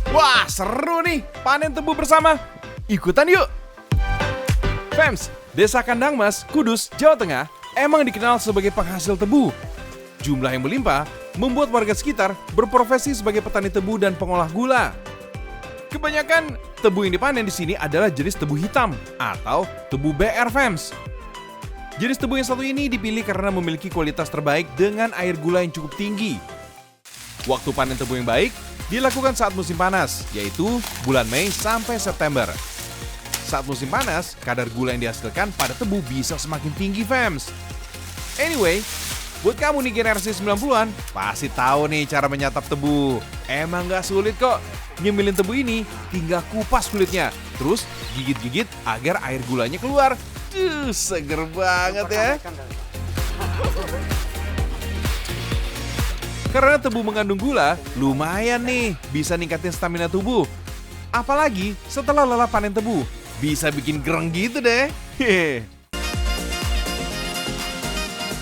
Wah, seru nih, panen tebu bersama. Ikutan yuk. Fems, Desa Kandang Mas, Kudus, Jawa Tengah emang dikenal sebagai penghasil tebu. Jumlah yang melimpah membuat warga sekitar berprofesi sebagai petani tebu dan pengolah gula. Kebanyakan tebu yang dipanen di sini adalah jenis tebu hitam atau tebu BR Fems. Jenis tebu yang satu ini dipilih karena memiliki kualitas terbaik dengan air gula yang cukup tinggi. Waktu panen tebu yang baik dilakukan saat musim panas, yaitu bulan Mei sampai September. Saat musim panas, kadar gula yang dihasilkan pada tebu bisa semakin tinggi, Fems. Anyway, buat kamu nih generasi 90-an, pasti tahu nih cara menyantap tebu. Emang gak sulit kok. Nyemilin tebu ini, tinggal kupas kulitnya. Terus gigit-gigit agar air gulanya keluar. Seger banget ya. Karena tebu mengandung gula, lumayan nih bisa ningkatin stamina tubuh. Apalagi setelah lelah panen tebu, bisa bikin gereng gitu deh.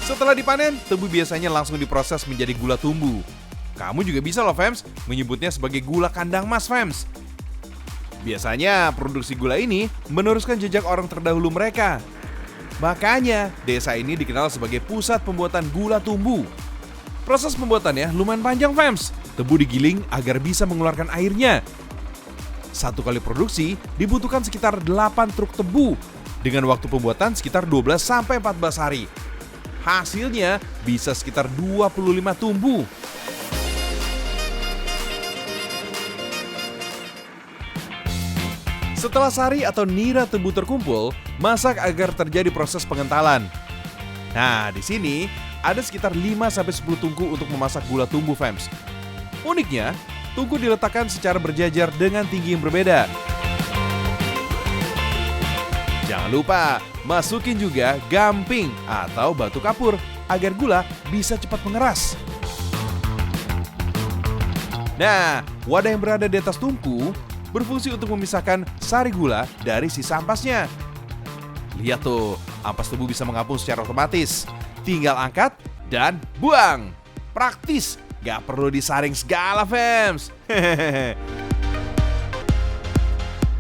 Setelah dipanen, tebu biasanya langsung diproses menjadi gula tumbuh. Kamu juga bisa loh, Fems, menyebutnya sebagai gula kandang mas, Fems. Biasanya produksi gula ini meneruskan jejak orang terdahulu mereka. Makanya desa ini dikenal sebagai pusat pembuatan gula tumbuh. Proses pembuatannya lumayan panjang, Fems. Tebu digiling agar bisa mengeluarkan airnya. Satu kali produksi dibutuhkan sekitar 8 truk tebu dengan waktu pembuatan sekitar 12-14 hari. Hasilnya bisa sekitar 25 tumbuh. Setelah sari atau nira tebu terkumpul, masak agar terjadi proses pengentalan. Nah, di sini ada sekitar 5-10 tungku untuk memasak gula tumbuh, Fems. Uniknya, tungku diletakkan secara berjajar dengan tinggi yang berbeda. Jangan lupa, masukin juga gamping atau batu kapur agar gula bisa cepat mengeras. Nah, wadah yang berada di atas tungku berfungsi untuk memisahkan sari gula dari sisa ampasnya. Lihat tuh, ampas tebu bisa mengapung secara otomatis. Tinggal angkat dan buang. Praktis, gak perlu disaring segala, Fems.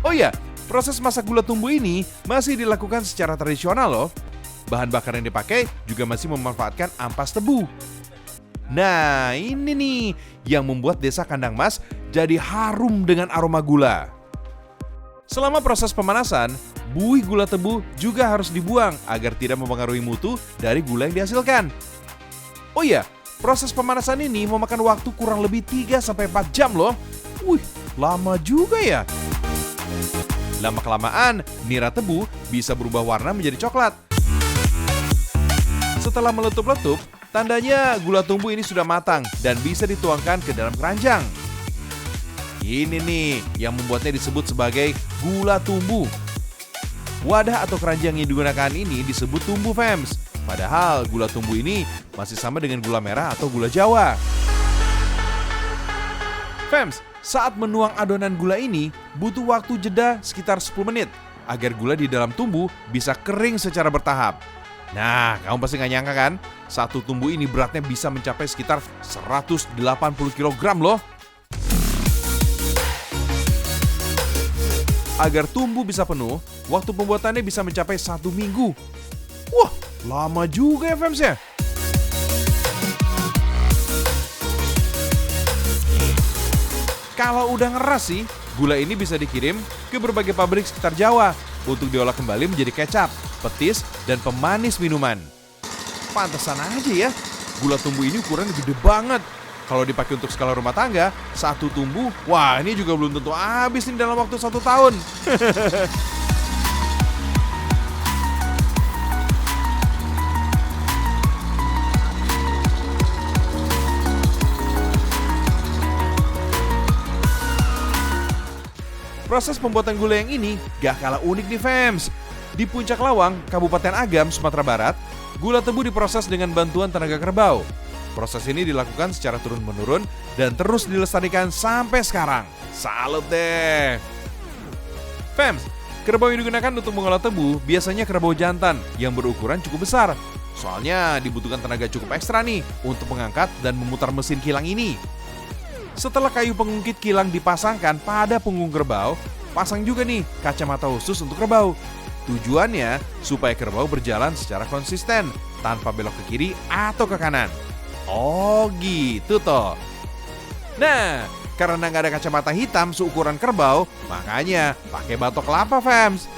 Oh iya, proses masak gula tumbuh ini masih dilakukan secara tradisional loh. Bahan bakar yang dipakai juga masih memanfaatkan ampas tebu. Nah, ini nih yang membuat Desa Kandang Mas jadi harum dengan aroma gula. Selama proses pemanasan, buih gula tebu juga harus dibuang agar tidak mempengaruhi mutu dari gula yang dihasilkan. Oh iya, proses pemanasan ini memakan waktu kurang lebih 3-4 jam loh. Wih, lama juga ya. Lama-kelamaan, nira tebu bisa berubah warna menjadi coklat. Setelah meletup-letup, tandanya gula tumbuh ini sudah matang dan bisa dituangkan ke dalam keranjang. Ini nih yang membuatnya disebut sebagai gula tumbuh. Wadah atau keranjang yang digunakan ini disebut tumbuh, Fems. Padahal gula tumbuh ini masih sama dengan gula merah atau gula Jawa. Fems, saat menuang adonan gula ini butuh waktu jeda sekitar 10 menit agar gula di dalam tumbuh bisa kering secara bertahap. Nah, kamu pasti gak nyangka kan? Satu tumbuh ini beratnya bisa mencapai sekitar 180 kg loh. Agar tumbuh bisa penuh, waktu pembuatannya bisa mencapai 1 minggu. Wah, lama juga ya, Fems ya? Kalau udah ngeras sih, gula ini bisa dikirim ke berbagai pabrik sekitar Jawa untuk diolah kembali menjadi kecap, petis, dan pemanis minuman. Pantesan aja ya, gula tumbuh ini ukurannya gede banget. Kalau dipakai untuk skala rumah tangga, satu tumbuh, wah ini juga belum tentu habis nih dalam waktu 1 tahun. Proses pembuatan gula yang ini gak kalah unik nih, Fems. Di Puncak Lawang, Kabupaten Agam, Sumatera Barat, gula tebu diproses dengan bantuan tenaga kerbau. Proses ini dilakukan secara turun-menurun dan terus dilestarikan sampai sekarang. Salut deh! Fems, kerbau yang digunakan untuk mengolah tebu biasanya kerbau jantan yang berukuran cukup besar. Soalnya dibutuhkan tenaga cukup ekstra nih untuk mengangkat dan memutar mesin kilang ini. Setelah kayu pengungkit kilang dipasangkan pada punggung kerbau, pasang juga nih kacamata khusus untuk kerbau. Tujuannya supaya kerbau berjalan secara konsisten, tanpa belok ke kiri atau ke kanan. Oh gitu toh. Nah, karena nggak ada kacamata hitam seukuran kerbau, makanya pakai batok kelapa, fams.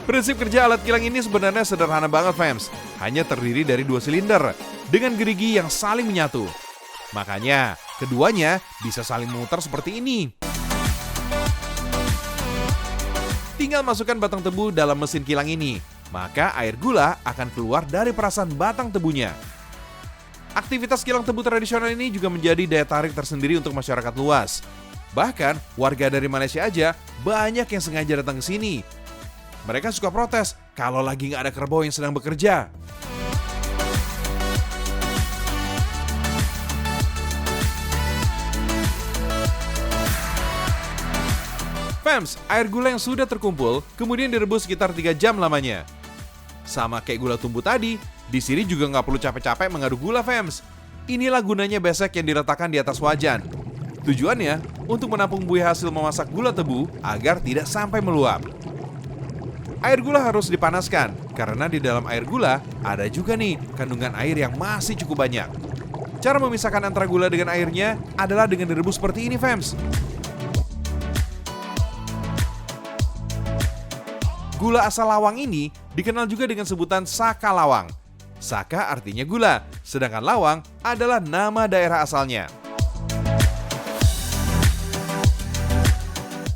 Prinsip kerja alat kilang ini sebenarnya sederhana banget, fams. Hanya terdiri dari 2 silinder dengan gerigi yang saling menyatu. Makanya, keduanya bisa saling memutar seperti ini. Tinggal masukkan batang tebu dalam mesin kilang ini, maka air gula akan keluar dari perasan batang tebunya. Aktivitas kilang tebu tradisional ini juga menjadi daya tarik tersendiri untuk masyarakat luas. Bahkan, warga dari Malaysia aja banyak yang sengaja datang ke sini. Mereka suka protes kalau lagi nggak ada kerbau yang sedang bekerja. Fams, air gula yang sudah terkumpul kemudian direbus sekitar 3 jam lamanya. Sama kayak gula tumbuh tadi, di sini juga nggak perlu capek-capek mengaduk gula, fams. Inilah gunanya besek yang diletakkan di atas wajan. Tujuannya untuk menampung buih hasil memasak gula tebu agar tidak sampai meluap. Air gula harus dipanaskan karena di dalam air gula ada juga nih kandungan air yang masih cukup banyak. Cara memisahkan antara gula dengan airnya adalah dengan direbus seperti ini, fams. Gula asal lawang ini dikenal juga dengan sebutan saka lawang. Saka artinya gula, sedangkan lawang adalah nama daerah asalnya.